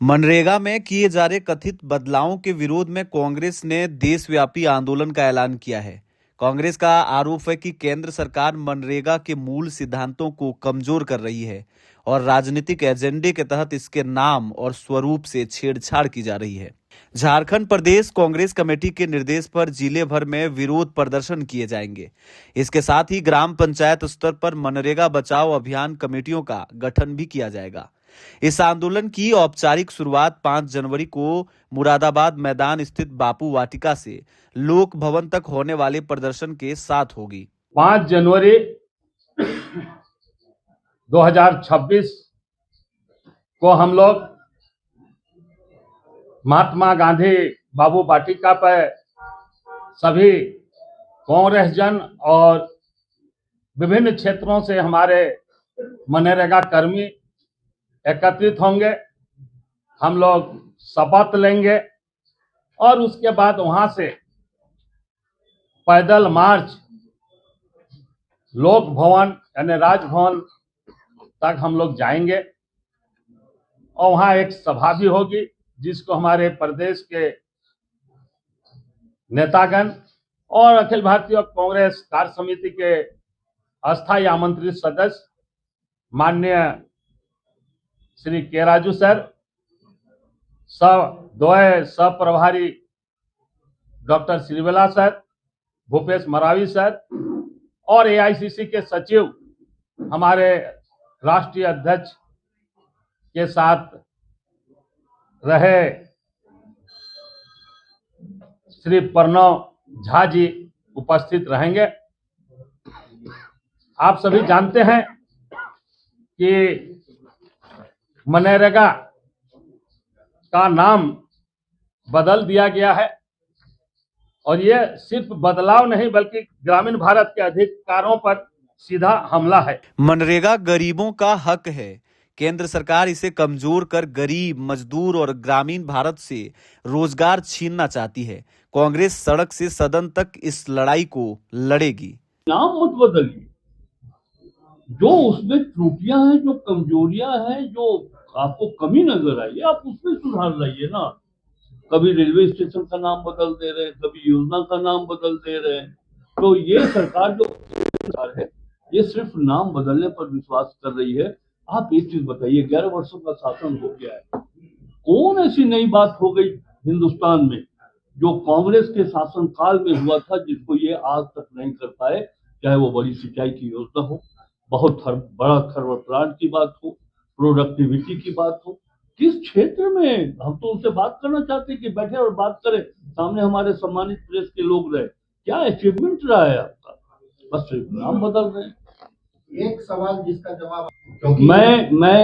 मनरेगा में किए जा रहे कथित बदलावों के विरोध में कांग्रेस ने देशव्यापी आंदोलन का ऐलान किया है। कांग्रेस का आरोप है कि केंद्र सरकार मनरेगा के मूल सिद्धांतों को कमजोर कर रही है और राजनीतिक एजेंडे के तहत इसके नाम और स्वरूप से छेड़छाड़ की जा रही है। झारखंड प्रदेश कांग्रेस कमेटी के निर्देश पर जिले भर में विरोध प्रदर्शन किए जाएंगे। इसके साथ ही ग्राम पंचायत स्तर पर मनरेगा बचाओ अभियान कमेटियों का गठन भी किया जाएगा। इस आंदोलन की औपचारिक शुरुआत 5 जनवरी को मुरादाबाद मैदान स्थित बापू वाटिका से लोक भवन तक होने वाले प्रदर्शन के साथ होगी। 5 जनवरी 2026 को हम लोग महात्मा गांधी बाबू वाटिका पर सभी कांग्रेस जन और विभिन्न क्षेत्रों से हमारे मनरेगा कर्मी एकत्रित होंगे। हम लोग शपथ लेंगे और उसके बाद वहां से पैदल मार्च लोक भवन यानी राजभवन तक हम लोग जाएंगे और वहां एक सभा भी होगी जिसको हमारे प्रदेश के नेतागण और अखिल भारतीय कांग्रेस कार्य समिति के अस्थायी आमंत्रित सदस्य माननीय श्री के राजू सर, सह प्रभारी doctor Srivella sir, Bhupesh Maravi sir और एआईसीसी के सचिव हमारे राष्ट्रीय अध्यक्ष के साथ रहे श्री प्रणव झा जी उपस्थित रहेंगे। आप सभी जानते हैं कि मनरेगा का नाम बदल दिया गया है और ये सिर्फ बदलाव नहीं बल्कि ग्रामीण भारत के अधिकारों पर सीधा हमला है। मनरेगा गरीबों का हक है। केंद्र सरकार इसे कमजोर कर गरीब, मजदूर और ग्रामीण भारत से रोजगार छीनना चाहती है। कांग्रेस सड़क से सदन तक इस लड़ाई को लड़ेगी। नाम मत बदलिए, जो उसमें त्रुटियां हैं, जो कमजोरियां हैं, जो आपको कमी नजर आई है, आप उसमें सुधार लाइए ना। कभी रेलवे स्टेशन का नाम बदल दे रहे हैं, कभी योजना का नाम बदल दे रहे हैं। तो ये सरकार जो सरकार है ये सिर्फ नाम बदलने पर विश्वास कर रही है। आप एक चीज बताइए, 11 वर्षों का शासन हो गया है, कौन ऐसी नई बात हो गई हिंदुस्तान में जो कांग्रेस के शासन काल में हुआ था जिसको ये आज तक नहीं कर पाए? चाहे वो बड़ी सिंचाई की योजना हो, बहुत बड़ा खरवर प्लांट की बात हो, प्रोडक्टिविटी की बात हो, किस क्षेत्र में? हम तो उनसे बात करना चाहते हैं कि बैठे और बात करें, सामने हमारे सम्मानित प्रेस के लोग रहे। क्या अचीवमेंट रहा है आपका? बस सिर्फ नाम बदल रहे हैं। एक सवाल जिसका जवाब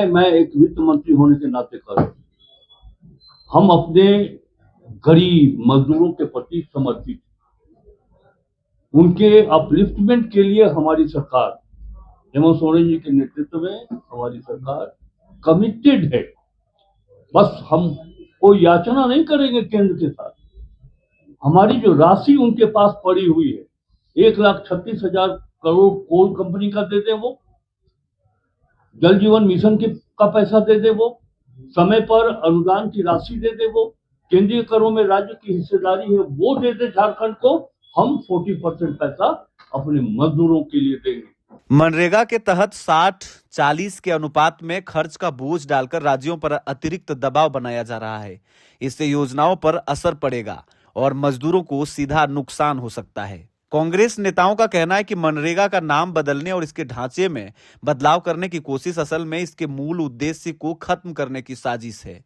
मैं एक वित्त मंत्री होने के नाते कर रहा हूं, हम अपने गरीब मजदूरों के प्रति समर्पित, उनके अपलिफ्टमेंट के लिए हमारी सरकार, हेमंत सोरेन जी के नेतृत्व में हमारी सरकार कमिटेड है। बस हम कोई याचना नहीं करेंगे केंद्र के साथ। हमारी जो राशि उनके पास पड़ी हुई है, 1,36,000 करोड़ कोल कंपनी का दे दे, वो जल जीवन मिशन का पैसा दे दे, वो समय पर अनुदान की राशि दे दे, वो केंद्रीय करों में राज्य की हिस्सेदारी है वो दे दे झारखंड को, हम 40% पैसा अपने मजदूरों के लिए देंगे। मनरेगा के तहत 60-40 के अनुपात में खर्च का बोझ डालकर राज्यों पर अतिरिक्त दबाव बनाया जा रहा है। इससे योजनाओं पर असर पड़ेगा और मजदूरों को सीधा नुकसान हो सकता है। कांग्रेस नेताओं का कहना है कि मनरेगा का नाम बदलने और इसके ढांचे में बदलाव करने की कोशिश असल में इसके मूल उद्देश्य को खत्म करने की साजिश है।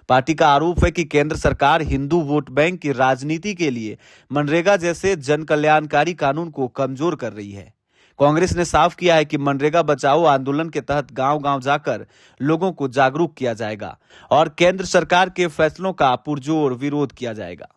पार्टी का आरोप है कि केंद्र सरकार हिंदू वोट बैंक की राजनीति के लिए मनरेगा जैसे जन कल्याणकारी कानून को कमजोर कर रही है। कांग्रेस ने साफ किया है कि मनरेगा बचाओ आंदोलन के तहत गांव-गांव जाकर लोगों को जागरूक किया जाएगा और केंद्र सरकार के फैसलों का पुरजोर विरोध किया जाएगा।